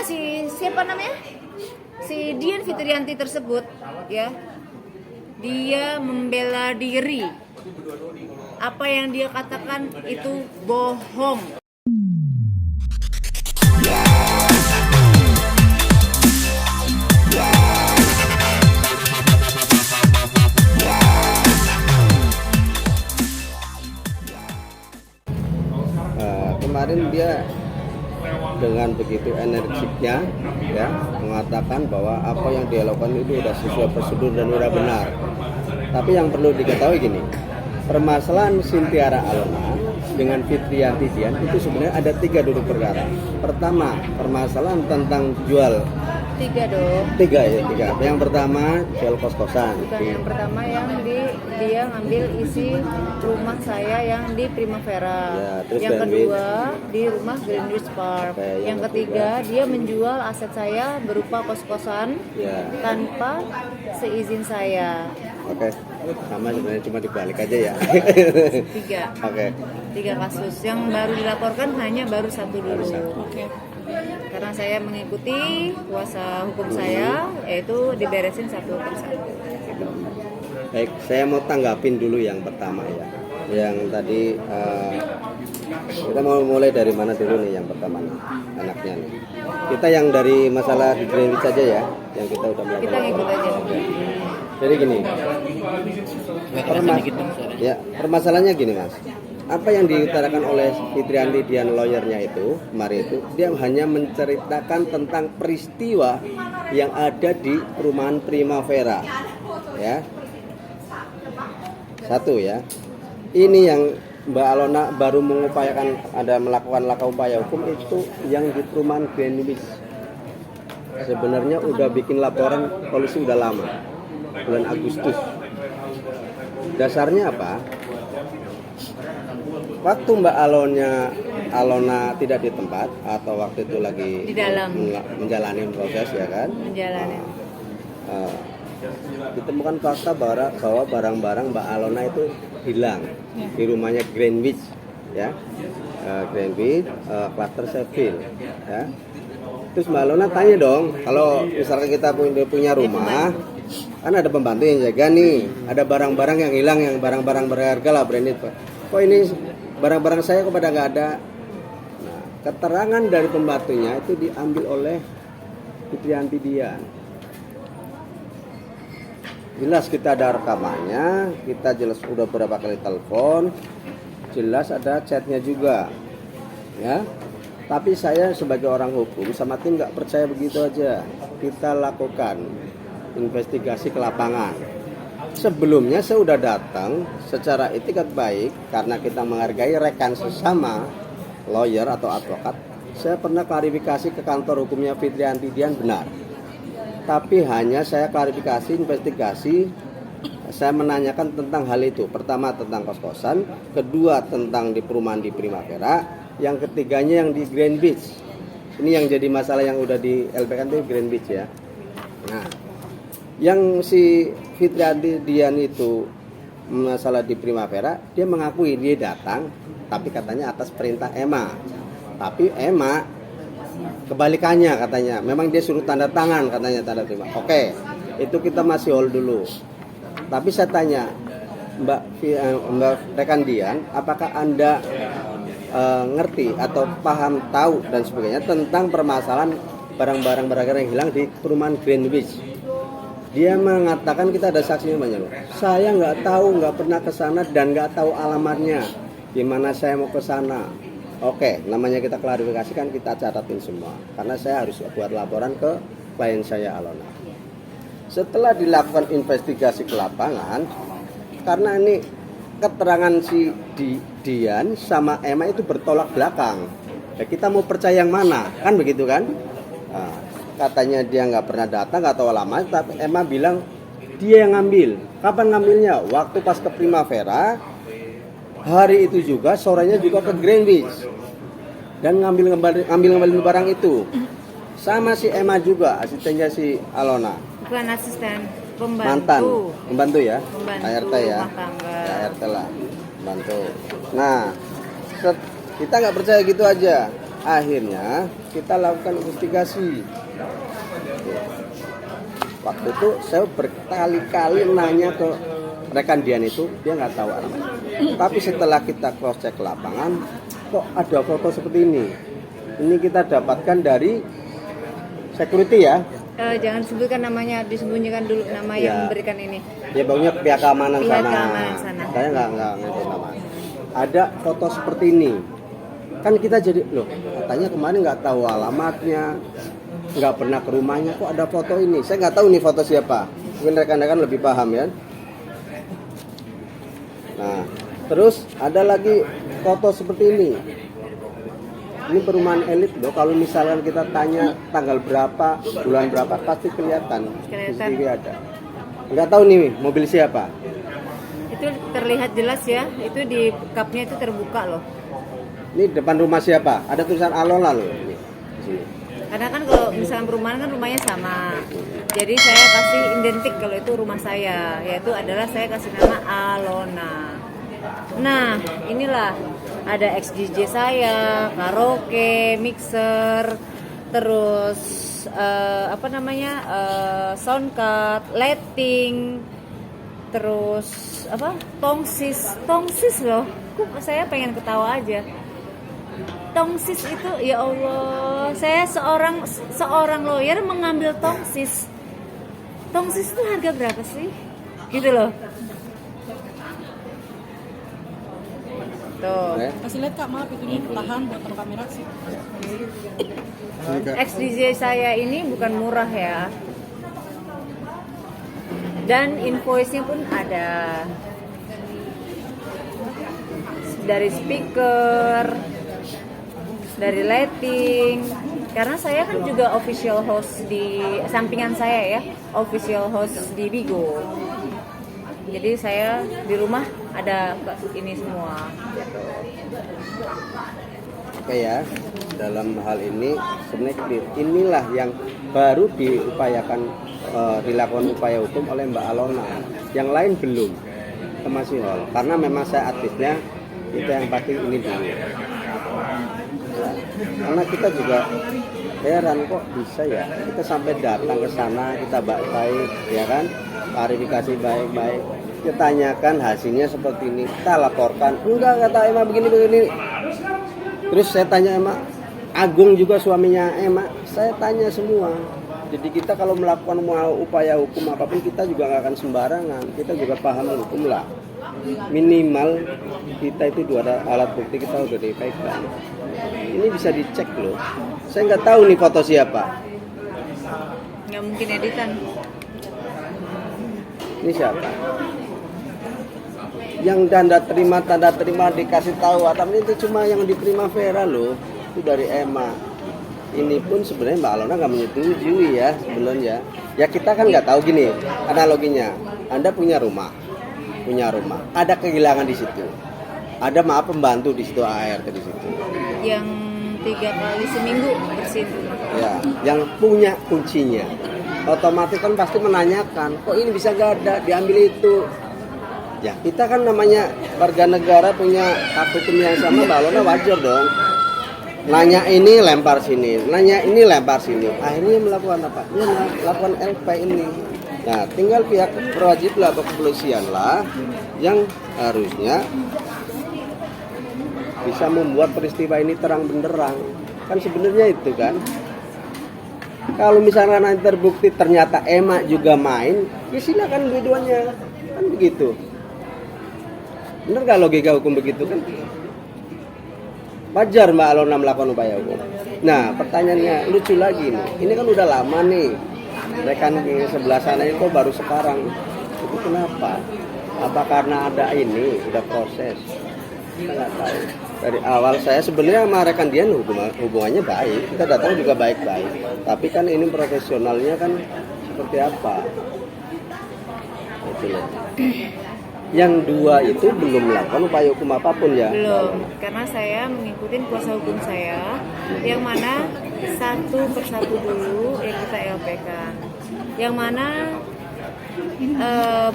si siapa namanya? Si Dian Fitrianti tersebut ya. Dia membela diri. Apa yang dia katakan itu bohong. Kemarin dia dengan begitu energiknya ya mengatakan bahwa apa yang dia lakukan itu sudah sesuai prosedur dan sudah benar. Tapi yang perlu diketahui gini, permasalahan Sintiara Alona dengan Fitrianti Dian itu sebenarnya ada 3 duduk perkara. Pertama, permasalahan tentang jual 3 dong. 3 ya, 3. Yang pertama jual kos-kosan. Bukan yang pertama yang dia ngambil isi rumah saya yang di Primavera. Ya, terus yang Greenwich. kedua di rumah Greenwich Park. Oke, yang ketiga dia menjual aset saya berupa kos-kosan Ya. tanpa seizin saya. Oke, sama sebenarnya cuma dibalik aja ya. 3 Oke. 3 kasus yang baru dilaporkan hanya baru 1 dulu. Oke. Karena saya mengikuti kuasa hukum saya, yaitu diberesin 1 persatu. Gitu. Baik, saya mau tanggapin dulu yang pertama ya. Yang tadi kita mau mulai dari mana dulu nih yang pertama nih, anaknya nih. Kita yang dari masalah di Greenwich aja ya, yang kita udah melakukan. Kita ngikut aja. Jadi gini, permasalahannya gini mas. Apa yang diutarakan oleh Fitrianti Dian lawyernya itu kemarin itu dia hanya menceritakan tentang peristiwa yang ada di perumahan Primavera ya. Satu ya, ini yang Mbak Alona baru mengupayakan ada melakukan langkah upaya hukum itu yang di perumahan Greenwich. Sebenarnya udah bikin laporan polisi udah lama, bulan Agustus. Dasarnya apa? Waktu Mbak Alona tidak di tempat atau waktu itu lagi Di dalam menjalani proses ya kan? menjalani. Ditemukan fakta bahwa barang-barang Mbak Alona itu hilang di rumahnya Greenwich ya. Greenwich Cluster Sheffield ya. Terus Mbak Alona tanya dong, kalau misalkan kita punya rumah kan ada pembantu yang jaga nih, ada barang-barang yang hilang, yang barang-barang berharga lah branded. Kok ini barang-barang saya kok pada nggak ada? Nah, keterangan dari pembantunya itu diambil oleh Fitrianti Dian. Jelas kita ada rekamannya, kita jelas udah berapa kali telepon, jelas ada chatnya juga, ya. Tapi saya sebagai orang hukum sama tim nggak percaya begitu aja. Kita lakukan investigasi ke lapangan. Sebelumnya saya sudah datang secara etikat baik karena kita menghargai rekan sesama lawyer atau advokat. Saya pernah klarifikasi ke kantor hukumnya Fitrianti Dian benar. Tapi hanya saya klarifikasi, investigasi, saya menanyakan tentang hal itu. Pertama tentang kos-kosan, kedua tentang di perumahan di Primavera, yang ketiganya yang di Greenwich. Ini yang jadi masalah yang udah di LPK itu Greenwich ya. Nah, yang si Fitrianti Dian itu masalah di Primavera, dia mengakui dia datang, tapi katanya atas perintah Emma. Tapi Emma kebalikannya katanya, memang dia suruh tanda tangan katanya tanda terima. Oke, itu kita masih hold dulu. Tapi saya tanya, Mbak rekan Dian, apakah Anda ngerti atau paham tahu dan sebagainya tentang permasalahan barang-barang berharga yang hilang di perumahan Greenwich? Dia mengatakan kita ada saksinya banyak loh. Saya nggak tahu, nggak pernah ke sana dan nggak tahu alamatnya. Gimana saya mau ke sana? Oke, namanya kita klarifikasi kan kita catatin semua. Karena saya harus buat laporan ke klien saya Alona. Setelah dilakukan investigasi ke lapangan, karena ini keterangan si Dian sama Emma itu bertolak belakang. Ya, kita mau percaya yang mana? Kan begitu kan? Nah, katanya dia nggak pernah datang, nggak tahu alamat, tapi Emma bilang dia yang ngambil. Kapan ngambilnya? Waktu pas ke Primavera, hari itu juga, sorenya juga ke Greenwich dan ngambil barang itu. Sama si Emma juga, asistennya si Alona. Bukan asisten, Pembantu ya, Pembantu ART ya, rumah tangga. ART lah, bantu. Nah, kita nggak percaya gitu aja. Akhirnya kita lakukan investigasi. Waktu itu saya berkali-kali nanya ke rekan Dian itu, dia nggak tahu alamatnya. Tapi setelah kita cross check lapangan, kok ada foto seperti ini. Ini kita dapatkan dari security ya. Jangan sebutkan namanya, disembunyikan dulu nama Ya. yang memberikan ini. Ya baunya pihak keamanan Pihak sana. keamanan sana. Saya nggak ngerti nama. Ada foto seperti ini. Kan kita jadi loh, katanya kemarin nggak tahu alamatnya, nggak pernah ke rumahnya, kok ada foto ini. Saya nggak tahu nih foto siapa. Mungkin rekan-rekan lebih paham ya. Nah, terus ada lagi foto seperti ini. Ini perumahan elit loh. Kalau misalkan kita tanya tanggal berapa, bulan berapa, pasti kelihatan. Kelihatan. CCTV ada. Nggak tahu nih mobil siapa. Itu terlihat jelas ya, itu di cupnya itu terbuka loh. Ini depan rumah siapa? Ada tulisan Alola loh. Ini. Di sini. Karena kan kalau misalnya perumahan kan rumahnya sama. Jadi saya kasih identik kalau itu rumah saya, yaitu adalah saya kasih nama Alona. Nah, inilah ada ex-DJ saya, karaoke, mixer, terus soundcard, lighting, terus tongsis loh. Kok saya pengen ketawa aja. Tongsis itu ya Allah, saya seorang lawyer mengambil tongsis. Tongsis itu harga berapa sih? Gitu loh. Tuh. Kasih lihat Kak, maaf itu nih tahan buat taruh kamera sih. Ex DJ saya ini bukan murah ya. Dan invoice-nya pun ada. Dari speaker, dari lighting. Karena saya kan juga official host di sampingan saya ya, official host di Bigo. Jadi saya di rumah ada ini semua. Oke ya, dalam hal ini sebenarnya inilah yang baru diupayakan dilakukan upaya hukum oleh Mbak Alona. Yang lain belum, termasuk Hol. Karena memang saya artisnya itu yang pasti ini dulu. Karena kita juga heran kok bisa ya, kita sampai datang ke sana, kita baik-baik ya kan, klarifikasi baik-baik, kita tanyakan hasilnya seperti ini, kita laporkan, enggak kata Emma begini-begini. Terus saya tanya Emma, Agung juga suaminya Emma, saya tanya semua. Jadi kita kalau melakukan upaya hukum apapun kita juga nggak akan sembarangan, kita juga paham hukum lah. Minimal kita itu dua alat bukti kita udah dipegang. Ini bisa dicek loh. Saya nggak tahu nih foto siapa. Nggak mungkin editan. Ini siapa? Yang tanda terima dikasih tahu atau itu cuma yang di Primavera loh. Itu dari Emma. Ini pun sebenarnya Mbak Alona nggak menyetujui ya sebenarnya. Ya kita kan nggak tahu gini analoginya. Anda punya rumah, ada kehilangan di situ. Ada pembantu di situ, ART di situ. Yang 3 kali seminggu bersihin rumah. Ya, yang punya kuncinya. Otomatis kan pasti menanyakan, kok ini bisa nggak ada, diambil itu. Ya kita kan namanya warga negara punya hak hukum yang sama, Mbak Alona wajar dong. Nanya ini lempar sini, nanya ini lempar sini. Akhirnya melakukan apa? Ya melakukan LP ini. Nah, tinggal pihak berwajib lah atau kepolisian lah yang harusnya bisa membuat peristiwa ini terang benderang. Kan sebenarnya itu kan. Kalau misalnya nanti terbukti ternyata Emma juga main, ya silakan dua-duanya. Kan begitu. Bener gak logika hukum begitu kan? Wajar Mbak Alona melakukan upaya hukum. Nah pertanyaannya lucu lagi nih. Ini kan udah lama nih. Rekan di sebelah sana itu baru sekarang. Itu kenapa? Apa karena ada ini udah proses? Kita nggak tahu. Dari awal saya sebenarnya sama rekan Dian hubungannya baik. Kita datang juga baik-baik. Tapi kan ini profesionalnya kan seperti apa? Itu loh. Yang dua itu belum melakukan upaya hukum apapun ya? Belum, karena saya mengikuti kuasa hukum saya, yang mana satu persatu dulu yang kita LPK. Yang mana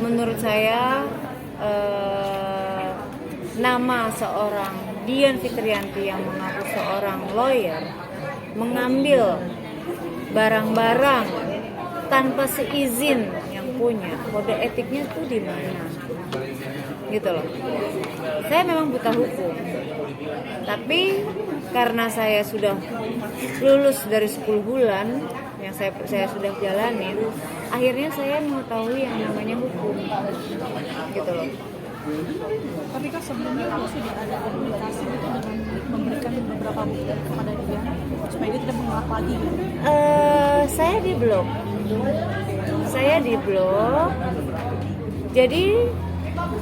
menurut saya nama seorang Dian Fitrianti yang mengaku seorang lawyer mengambil barang-barang tanpa seizin yang punya, kode etiknya tuh di mana? Gitu loh. Saya memang buta hukum, tapi karena saya sudah lulus dari 10 bulan yang saya sudah jalanin, akhirnya saya mengetahui yang namanya hukum, gitu loh. Tapi kan sebelumnya sudah ada komunikasi gitu dengan memberikan beberapa bukti kepada dia supaya dia tidak mengulang lagi. Saya di blok. Jadi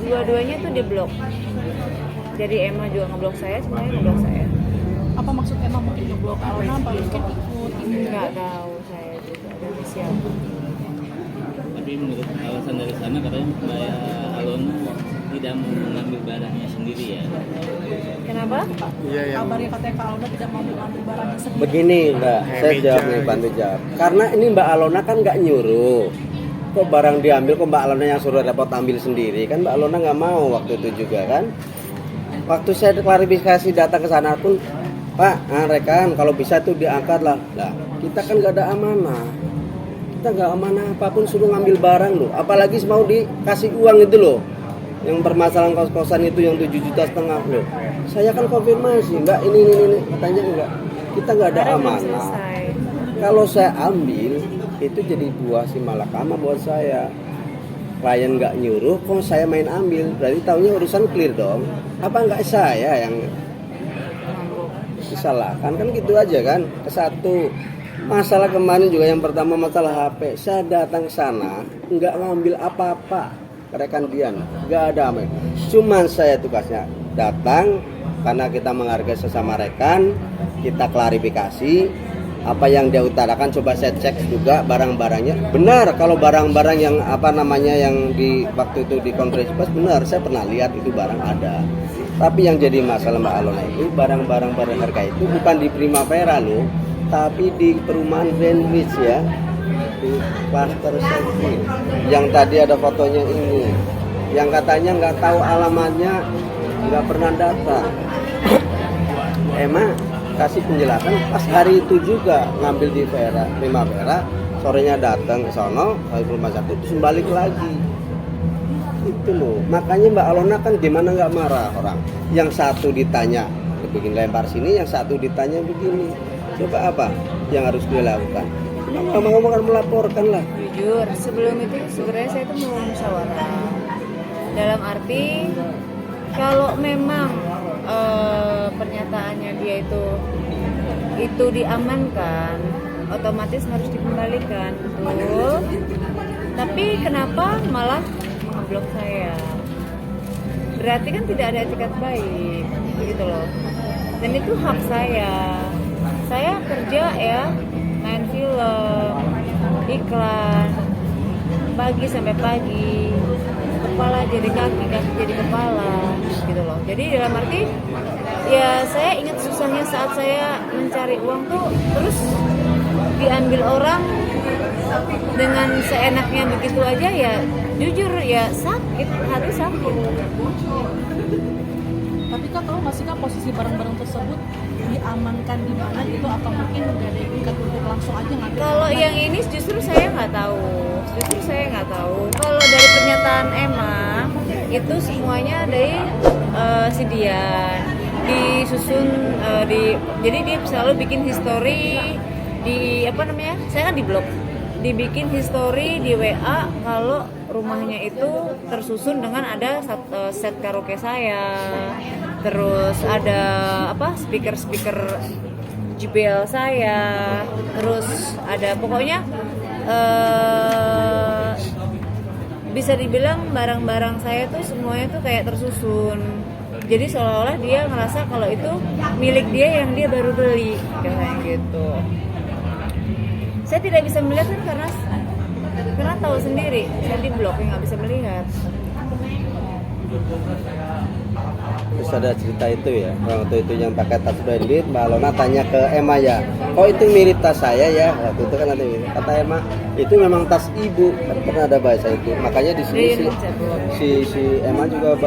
dua-duanya tuh di blok. Jadi Emma juga ngeblok saya, semuanya ngeblok saya. Apa maksud emang mungkin ngeblok Alona? Apa mungkin ikut? Nggak tahu saya juga dari siapa. Tapi menurut alasan dari sana katanya Mbak Alona tidak mau mengambil barangnya sendiri ya. Kenapa? Kabarnya katanya Kak Alona tidak mau mengambil barangnya sendiri. Begini Mbak, saya jawab nih, bantu jawab. Karena ini Mbak Alona kan nggak nyuruh. Kok barang diambil, kok Mbak Alona yang suruh repot ambil sendiri? Kan Mbak Alona nggak mau waktu itu juga kan. Waktu saya klarifikasi datang ke sana pun, Pak, rekan kalau bisa tuh diangkat lah. Nah, kita kan nggak ada amanah. Kita nggak amanah apapun suruh ngambil barang loh. Apalagi mau dikasih uang itu loh. Yang permasalahan kos-kosan itu yang 7,5 juta loh. Saya kan konfirmasi, Mbak ini katanya enggak. Kita nggak ada amanah. Kalau saya ambil itu jadi buah si malakama buat saya. Klien nggak nyuruh, kok saya main ambil, berarti taunya urusan clear dong. Apa nggak saya yang disalahkan? Kan gitu aja kan. Satu masalah kemarin juga yang pertama masalah HP. Saya datang ke sana nggak ngambil apa-apa rekan Dian, nggak ada apa. Cuman saya tugasnya datang karena kita menghargai sesama rekan, kita klarifikasi. Apa yang dia utarakan coba saya cek juga barang-barangnya benar. Kalau barang-barang yang yang di waktu itu di konferensi pers benar, saya pernah lihat itu barang ada. Tapi yang jadi masalah Mbak Alona itu barang-barang berharga itu bukan di Primavera loh, tapi di perumahan Greenwich ya, di Cluster City. Yang tadi ada fotonya ini, yang katanya nggak tahu alamatnya, nggak pernah datang. Emang kasih penjelasan pas hari itu juga ngambil di Primavera, sorenya datang ke sono rumah satu terus balik lagi itu loh. Makanya Mbak Alona kan gimana nggak marah orang yang satu ditanya bikin lempar sini, yang satu ditanya begini. Coba apa yang harus dia lakukan? Mau kan melaporkan lah. Jujur sebelum itu sebenarnya saya itu mau musyawarah dalam arti kalau memang pernyataannya dia itu diamankan, otomatis harus dikembalikan, betul. Tapi kenapa malah mengeblok saya? Berarti kan tidak ada etikat baik, begitu loh. Dan itu hak saya. Saya kerja ya, main film, iklan, pagi sampai pagi, kepala jadi kaki, kaki jadi kepala, gitu loh. Jadi dalam arti ya saya ingat susahnya saat saya mencari uang tuh terus diambil orang dengan seenaknya begitu aja, ya jujur ya sakit, hati sakit. Tapi Kak tahu nggak sih Kak posisi barang-barang tersebut diamankan di mana gitu, atau mungkin nggak ada ikat untuk langsung aja ngambil? Kalau yang ini justru saya nggak tahu. Kalau dari pernyataan Emma itu semuanya dari si Dian disusun jadi dia selalu bikin history di saya kan di blog, dibikin history di WA kalau rumahnya itu tersusun dengan ada set karaoke saya, terus ada speaker JBL saya, terus ada pokoknya bisa dibilang barang-barang saya tuh semuanya tuh kayak tersusun. Jadi seolah-olah dia ngerasa kalau itu milik dia yang dia baru beli, kayak gitu. Saya tidak bisa melihat kan karena tahu sendiri saya di blog nggak bisa melihat. Terus ada cerita itu ya, waktu itu yang pakai tas branded, Mbak Alona tanya ke Emma ya, oh itu mirip tas saya ya, waktu itu kan ada mirip. Kata Emma, itu memang tas ibu, kan pernah ada bahasa itu. Makanya di sini si Emma juga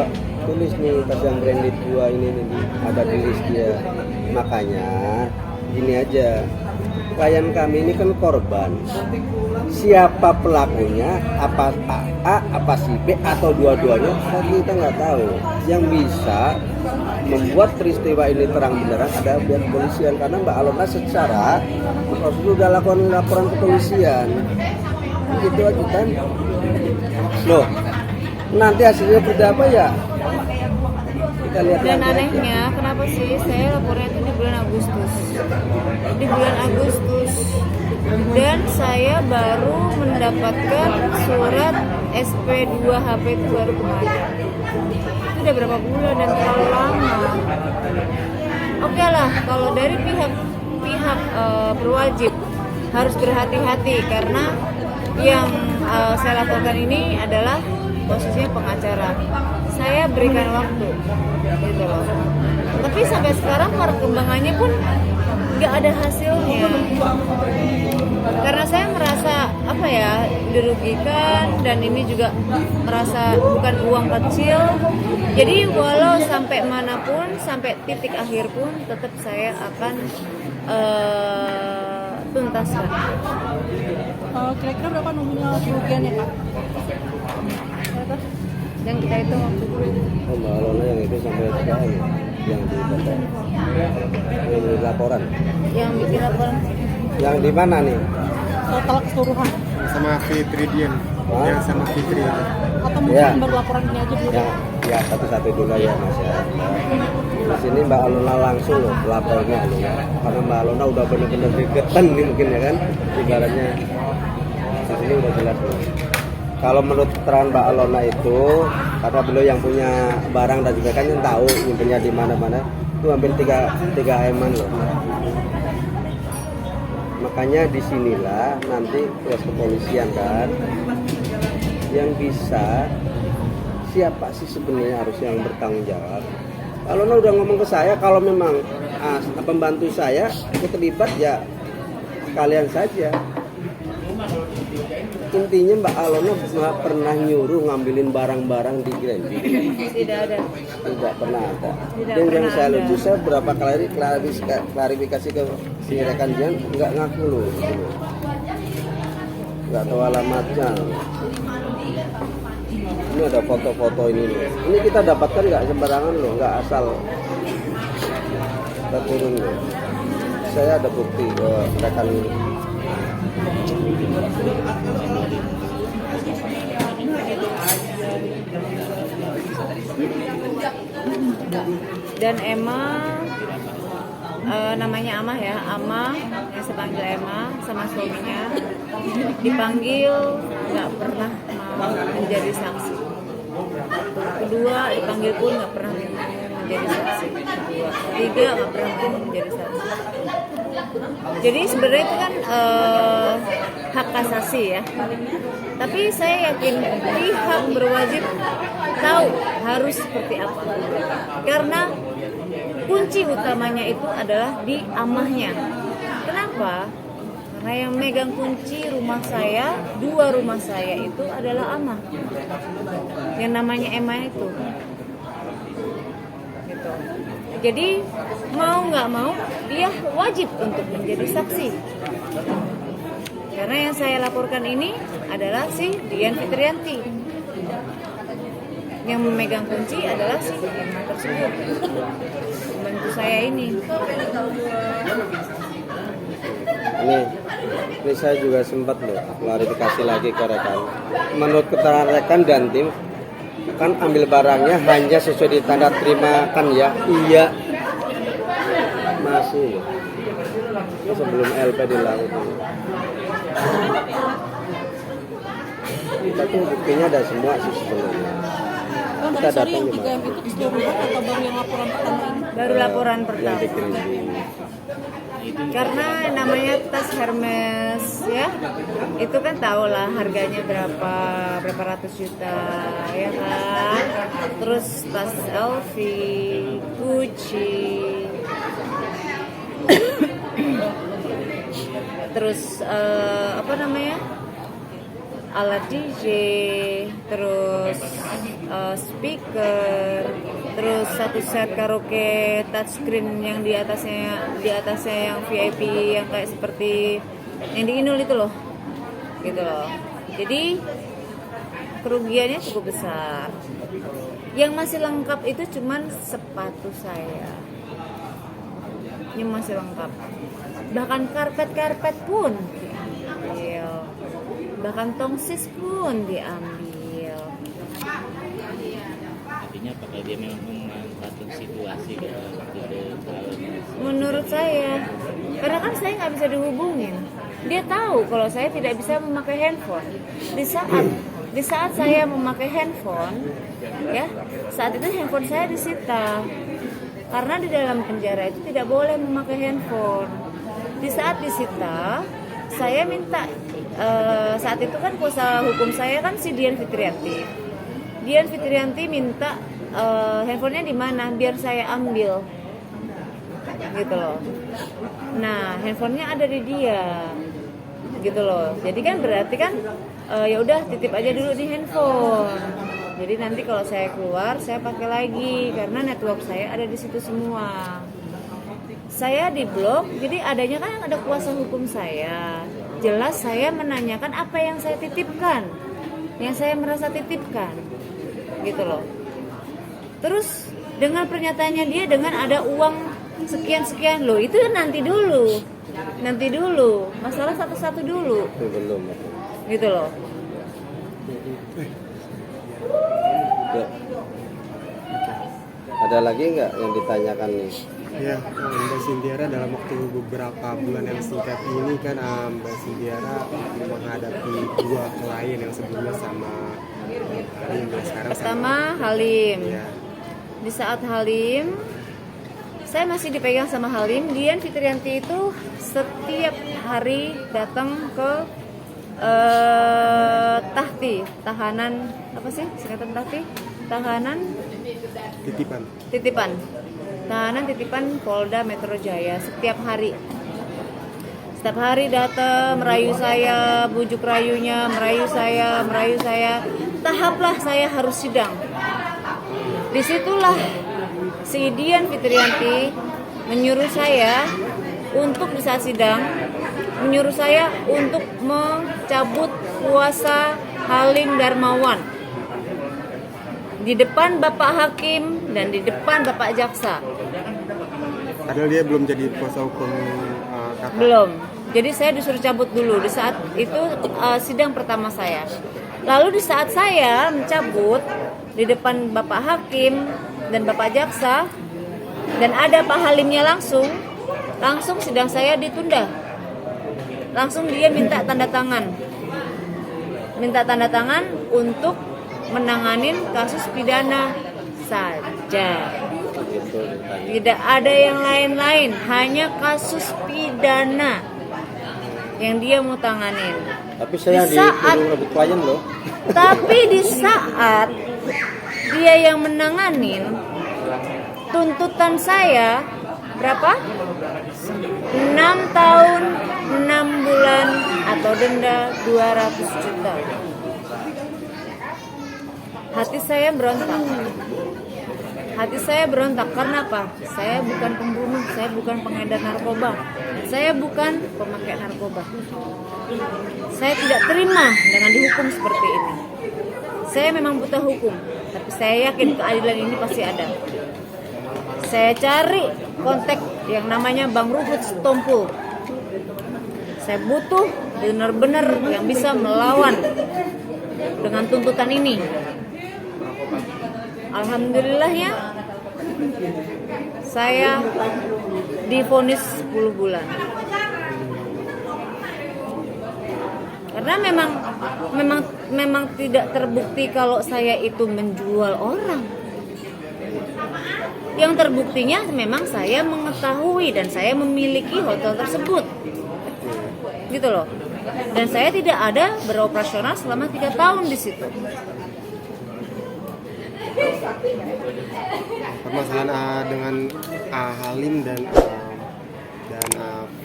tulis nih tas yang branded gua ini ada di list dia. Makanya gini aja, klien kami ini kan korban. Siapa pelakunya, apa A, apa si B, atau dua-duanya, kita nggak tahu. Yang bisa membuat peristiwa ini terang benderang ada pihak kepolisian, karena Mbak Alona secara prosedur sudah lakukan laporan kepolisian. Gitu aja kan. Loh, nanti hasilnya seperti apa ya? Kita lihat. Dan anehnya, kenapa sih saya lapornya itu di bulan Agustus? Di bulan Agustus. Dan saya baru mendapatkan surat SP2 HP itu baru kemarin. Itu udah berapa bulan dan terlalu lama. Oke lah, kalau dari pihak berwajib harus berhati-hati, karena yang saya laporkan ini adalah posisinya pengacara. Saya berikan waktu, gitu loh. Tapi sampai sekarang perkembangannya pun nggak ada hasilnya. Karena saya merasa dirugikan, dan ini juga merasa bukan uang kecil. Jadi walau sampai manapun, sampai titik akhir pun, tetap saya akan tuntaskan. Kira-kira berapa nominal kerugiannya, Pak? Yang kita hitung waktu itu. Oh, Mbak Alona yang itu sampai sekarang yang di laporan. Yang bikin laporan Yang di mana nih? Total keseluruhan. Sama Fitridian, yang sama Fitri itu. Atau mungkin Ya. baru laporan ini aja dulu. Ya satu-satu dulu ya Mas ya. Di sini Mbak Alona langsung loh lapornya Alona. Karena Mbak Alona udah benar-benar gregetan nih mungkin ya kan. Ibaratnya di sini udah jelas loh. Kalau menurut keterangan Mbak Alona itu, karena beliau yang punya barang dan juga kan yang tahu nyimpennya di mana-mana, itu hampir 3 M-an loh. Makanya disinilah nanti tugas kepolisian kan yang bisa, siapa sih sebenarnya harus yang bertanggung jawab. Alona udah ngomong ke saya, kalau memang pembantu saya ikut terlibat ya sekalian saja. Intinya Mbak Alona nggak pernah nyuruh ngambilin barang-barang di Grandi. tidak ada. Tidak pernah ada. Tidak Dan yang pernah saya ada. lucu, saya berapa kali klarifikasi ke si rekan Jian, nggak ngaku loh, gitu. Nggak tahu alamatnya. Ini ada foto-foto ini loh. Ini kita dapatkan nggak sembarangan loh, nggak asal kita turun loh. Saya ada bukti ke rekan ini. Dan Emma, namanya Amah ya, Amah yang saya panggil Emma sama suaminya dipanggil, nggak pernah mau menjadi saksi. Kedua dipanggil pun nggak pernah menjadi saksi. Ketiga nggak pernah mau menjadi saksi. Jadi sebenarnya itu kan hak kasasi ya. Tapi saya yakin pihak berwajib tahu harus seperti apa. Karena kunci utamanya itu adalah di amahnya. Kenapa? Karena yang megang kunci rumah saya, 2 rumah saya itu adalah amah. Yang namanya Emma itu. Gitu. Jadi mau nggak mau dia wajib untuk menjadi saksi. Karena yang saya laporkan ini adalah si Dian Fitrianti. Yang memegang kunci adalah si Emma tersebut. Membantu saya ini. Ini saya juga sempat loh klarifikasi lagi ke rekan. Menurut keterangan rekan dan tim, kan ambil barangnya hanya sesuai di tanda terima kan ya? Iya. Masih sebelum LP dilakukan. Tapi buktinya ada semua sih sebenarnya. Kan Kita dari datang yang di 3 M itu keseluruhan atau baru yang laporan pertama ini? Baru laporan Yang pertama. dikirim. Karena namanya tas Hermes ya, itu kan tau lah harganya berapa ratus juta ya kan. Terus tas LV, Gucci, terus alat DJ, terus speaker, terus satu set karaoke touchscreen yang di atasnya yang VIP yang kayak seperti yang di Inul itu loh, gitu loh. Jadi kerugiannya cukup besar. Yang masih lengkap itu cuman sepatu saya, ini masih lengkap. Bahkan karpet pun diambil, bahkan tongsis pun diambil. Artinya apakah dia memang memanfaatkan situasi gitu waktu itu kalau Menurut saya, karena kan saya nggak bisa dihubungin. Dia tahu kalau saya tidak bisa memakai handphone. Di saat saya memakai handphone, ya, saat itu handphone saya disita. Karena di dalam penjara itu tidak boleh memakai handphone. Di saat disita, saya minta saat itu kan kuasa hukum saya kan si Dian Fitrianti. Dian Fitrianti minta handphonenya di mana biar saya ambil, gitu loh. Nah, handphonenya ada di dia, gitu loh. Jadi kan berarti kan ya udah titip aja dulu di handphone. Jadi nanti kalau saya keluar saya pakai lagi karena network saya ada di situ semua. Saya di blok, jadi adanya kan ada kuasa hukum saya. Jelas saya menanyakan apa yang saya titipkan, yang saya merasa titipkan, gitu loh. Terus dengan pernyataannya dia dengan ada uang sekian loh, itu nanti dulu, masalah satu-satu dulu, Itu belum. gitu loh. Ya. Ada lagi nggak yang ditanyakan nih? Ya, Mbak Sintiara dalam waktu beberapa bulan yang singkat ini kan Mbak Sintiara menghadapi dua klien yang sebelumnya sama Halim dan sekarang Pertama Halim. Ya. Di saat Halim, saya masih dipegang sama Halim. Dian Fitrianti itu setiap hari datang ke tahanan apa sih singkatan tahti? Tahanan Titipan. Tahanan titipan Polda Metro Jaya setiap hari. Setiap hari datang merayu saya, bujuk rayunya, merayu saya. Tahaplah saya harus sidang. Disitulah si Dian Fitrianti menyuruh saya untuk di saat sidang, menyuruh saya untuk mencabut kuasa Halim Darmawan di depan Bapak Hakim dan di depan Bapak Jaksa. Padahal dia belum jadi kuasa hukum kakak. Belum. Jadi saya disuruh cabut dulu di saat itu sidang pertama saya. Lalu di saat saya mencabut di depan Bapak Hakim dan Bapak Jaksa dan ada Pak Halimnya langsung sidang saya ditunda. Langsung dia minta tanda tangan untuk menanganin kasus pidana saja. Tidak ada yang lain-lain, hanya kasus pidana yang dia mau tanganin. Tapi saya disuruh lebih klien loh. Tapi di saat dia yang menanganin, tuntutan saya berapa? 6 tahun 6 bulan atau denda 200 juta. Hati saya berontak karena apa? Saya bukan pembunuh, saya bukan pengedar narkoba, saya bukan pemakai narkoba. Saya tidak terima dengan dihukum seperti ini. Saya memang buta hukum, tapi saya yakin keadilan ini pasti ada. Saya cari kontak yang namanya Bang Ruhut Setompul. Saya butuh benar-benar yang bisa melawan dengan tuntutan ini. Alhamdulillahnya saya divonis 10 bulan. Karena memang tidak terbukti kalau saya itu menjual orang. Yang terbuktinya memang saya mengetahui dan saya memiliki hotel tersebut. Gitu loh. Dan saya tidak ada beroperasional selama 3 tahun di situ. Permasalahan dengan Halim dan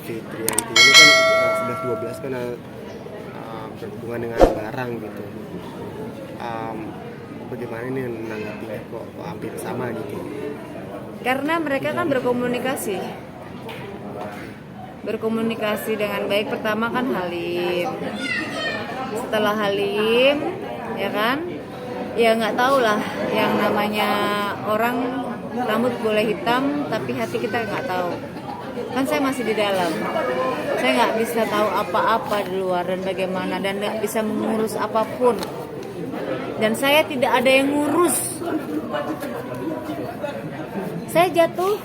Fitrianti ini kan 11-12 kan berhubungan dengan barang gitu. bagaimana ini menanggapinya kok hampir sama gitu? Karena mereka kan berkomunikasi dengan baik. Pertama kan Halim, setelah Halim ya kan, ya nggak tahu lah, yang namanya orang rambut boleh hitam tapi hati kita nggak tahu. Kan saya masih di dalam, saya nggak bisa tahu apa-apa di luar dan bagaimana, dan nggak bisa mengurus apapun, dan saya tidak ada yang ngurus. Saya jatuh,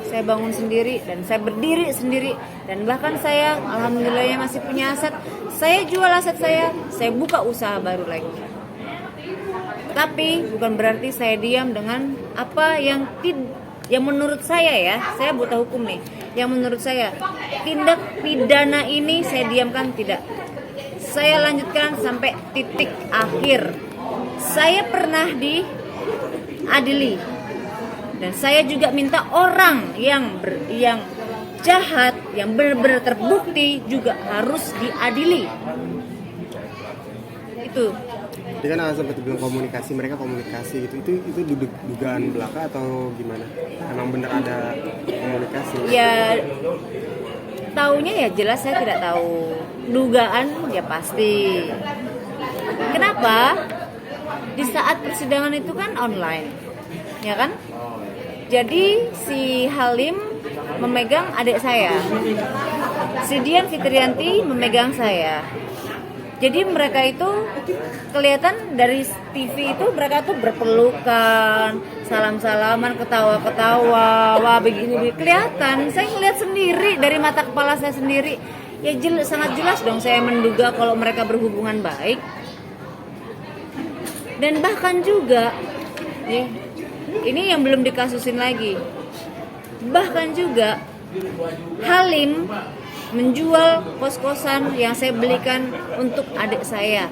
saya bangun sendiri, dan saya berdiri sendiri, dan bahkan saya alhamdulillahnya masih punya aset. Saya jual aset saya buka usaha baru lagi. Tapi bukan berarti saya diam dengan apa yang menurut saya, ya, saya buta hukum nih. Yang menurut saya tindak pidana ini saya diamkan, tidak. Saya lanjutkan sampai titik akhir. Saya pernah diadili, dan saya juga minta orang yang jahat, yang benar-benar terbukti juga harus diadili. Itu. Jadi kan sempat bilang mereka komunikasi gitu, itu dugaan belaka atau gimana? Emang bener ada komunikasi? Ya, taunya ya jelas saya tidak tahu. Dugaan ya pasti. Kenapa? Di saat persidangan itu kan online, ya kan? Jadi si Halim memegang adik saya, si Dian Fitrianti memegang saya. Jadi mereka itu kelihatan dari TV itu, mereka tuh berpelukan, salam-salaman, ketawa-ketawa, wah begini kelihatan. Saya ngeliat sendiri dari mata kepala saya sendiri. Ya sangat jelas dong saya menduga kalau mereka berhubungan baik. Dan bahkan juga, ini yang belum dikasusin lagi. Bahkan juga Halim menjual kos-kosan yang saya belikan untuk adik saya.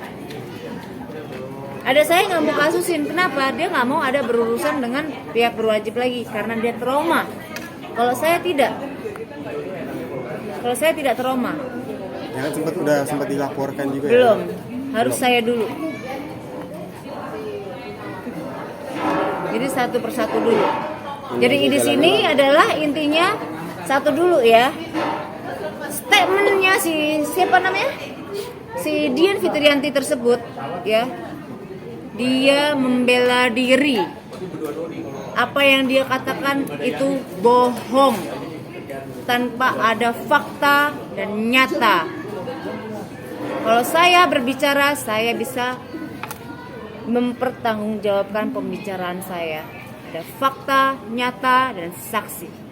Adik saya nggak mau kasusin, kenapa? Dia nggak mau ada berurusan dengan pihak berwajib lagi karena dia trauma. Kalau saya tidak trauma. Ya kan sempat dilaporkan juga. Belum, ya? harus saya dulu. Jadi satu persatu dulu. Jadi di sini adalah intinya satu dulu ya. Statementnya siapa namanya? Si Dian Fitrianti tersebut, ya. Dia membela diri. Apa yang dia katakan itu bohong, tanpa ada fakta dan nyata. Kalau saya berbicara, saya bisa mempertanggungjawabkan pembicaraan saya. Ada fakta, nyata, dan saksi.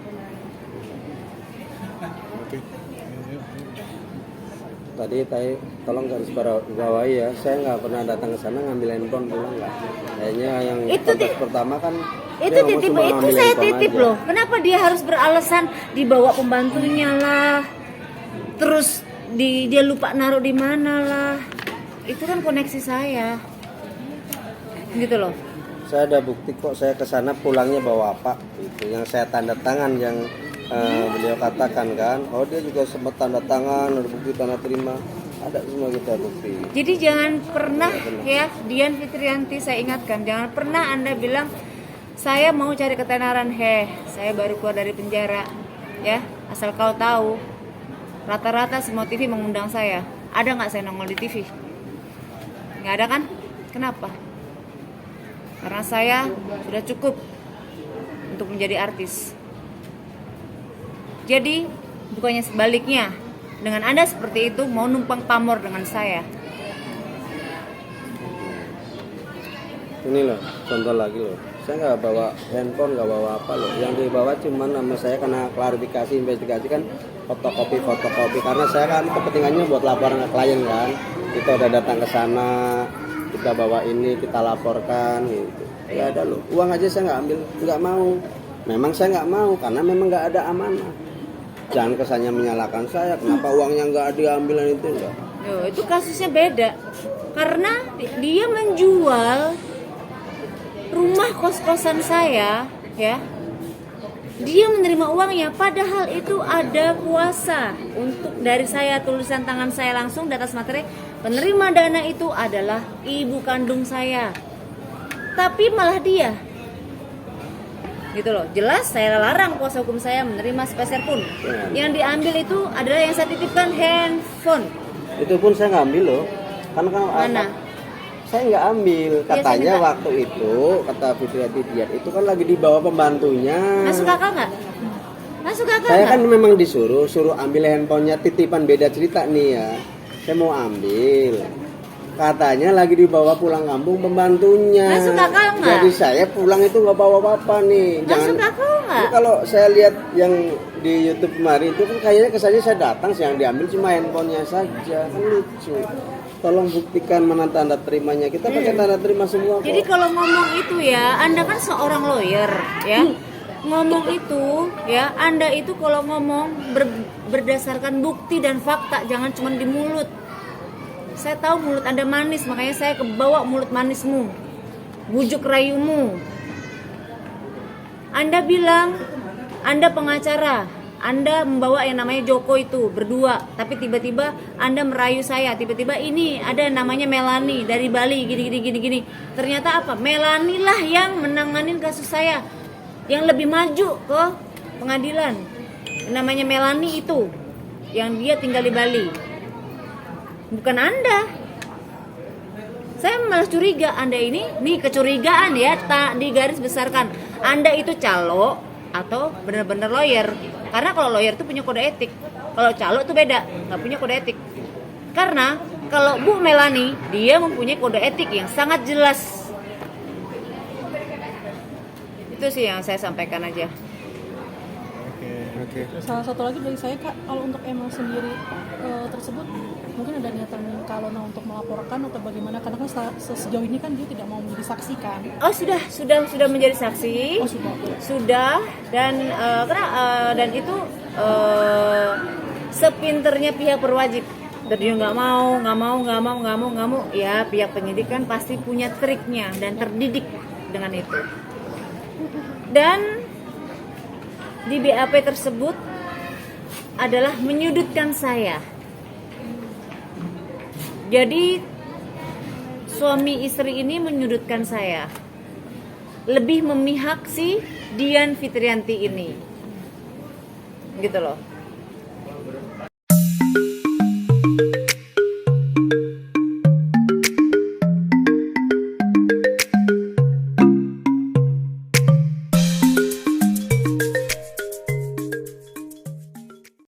Tadi tolong garis bawahi ya, saya nggak pernah datang ke sana ngambil handphone pulang nggak. Kayaknya yang kontak pertama kan itu titip, itu saya titip aja. Loh, kenapa dia harus beralasan dibawa pembantunya lah, terus dia lupa naruh di mana lah. Itu kan koneksi saya, gitu loh. Saya ada bukti kok, saya ke sana pulangnya bawa apa? Itu yang saya tanda tangan yang beliau katakan kan, oh dia juga sempat tanda tangan, ada bukti tanda terima, ada semua kita bukti. Jadi jangan pernah ya, Dian Fitrianti, saya ingatkan, jangan pernah Anda bilang saya mau cari ketenaran, saya baru keluar dari penjara, ya, asal kau tahu, rata-rata semua TV mengundang saya, ada nggak saya nongol di TV? Nggak ada kan? Kenapa? Karena saya sudah cukup untuk menjadi artis. Jadi bukannya sebaliknya, dengan Anda seperti itu mau numpang pamor dengan saya. Ini loh, contoh lagi loh, saya nggak bawa handphone, nggak bawa apa loh. Yang dibawa cuma nama saya karena klarifikasi, investigasi kan fotokopi, karena saya kan kepentingannya buat laporan ke klien kan. Kita udah datang ke sana, kita bawa ini, kita laporkan gitu. Ya ada loh, uang aja saya nggak ambil, nggak mau. Memang saya nggak mau karena memang nggak ada amanah. Jangan kesannya menyalahkan saya, kenapa uangnya nggak diambil itu enggak. Itu kasusnya beda. Karena dia menjual rumah kos-kosan saya, ya. Dia menerima uangnya, padahal itu ada kuasa untuk dari saya, tulisan tangan saya langsung di atas materai. Penerima dana itu adalah ibu kandung saya. tapi malah dia. Gitu loh. Jelas saya larang kuasa hukum saya menerima sepeser pun. Yang diambil itu adalah yang saya titipkan handphone. Itu pun saya ngambil loh. Kan Mana? saya nggak ambil. Katanya saya waktu itu kata Fitriati Diat itu kan lagi dibawa pembantunya. Masuk akal nggak? Masuk akal Saya nggak? kan memang suruh ambil handphonenya, titipan, beda cerita nih ya. Saya mau ambil. Katanya lagi dibawa pulang kampung pembantunya. Masuk akal nggak? Jadi saya pulang itu nggak bawa apa-apa nih. Masuk akal nggak? Jadi kalau saya lihat yang di YouTube kemarin itu kan kayaknya kesannya saya datang, yang diambil cuma handphonenya saja. Kan lucu. Tolong buktikan mana tanda terimanya. Kita pakai tanda terima semua kok. Jadi kalau ngomong itu ya, Anda kan seorang lawyer ya. Ngomong itu ya, Anda itu kalau ngomong berdasarkan bukti dan fakta, jangan cuma di mulut. Saya tahu mulut Anda manis, makanya saya kebawa mulut manismu, bujuk rayumu. Anda bilang Anda pengacara, Anda membawa yang namanya Joko itu berdua, tapi tiba-tiba Anda merayu saya, tiba-tiba ini ada namanya Melani dari Bali, gini. Ternyata apa? Melani lah yang menanganin kasus saya, yang lebih maju ke pengadilan. Namanya Melani itu, yang dia tinggal di Bali. Bukan Anda. Saya malah curiga Anda ini, nih kecurigaan ya, tak digaris besarkan. Anda itu calo atau benar-benar lawyer. Karena kalau lawyer itu punya kode etik. Kalau calo itu beda, nggak punya kode etik. Karena kalau Bu Melani, dia mempunyai kode etik yang sangat jelas. Itu sih yang saya sampaikan aja. Oke. Salah satu lagi dari saya Kak, kalau untuk Emil sendiri tersebut mungkin ada niatan Kak Alona untuk melaporkan atau bagaimana, karena kan sejauh ini kan dia tidak mau menjadi saksi kan. Oh sudah menjadi saksi. Oh Sudah dan dan itu sepinternya pihak berwajib. Dan dia nggak mau, ya pihak penyidik kan pasti punya triknya dan terdidik dengan itu. Dan di BAP tersebut adalah menyudutkan saya. Jadi suami istri ini menyudutkan saya, lebih memihak si Dian Fitrianti ini, gitu loh.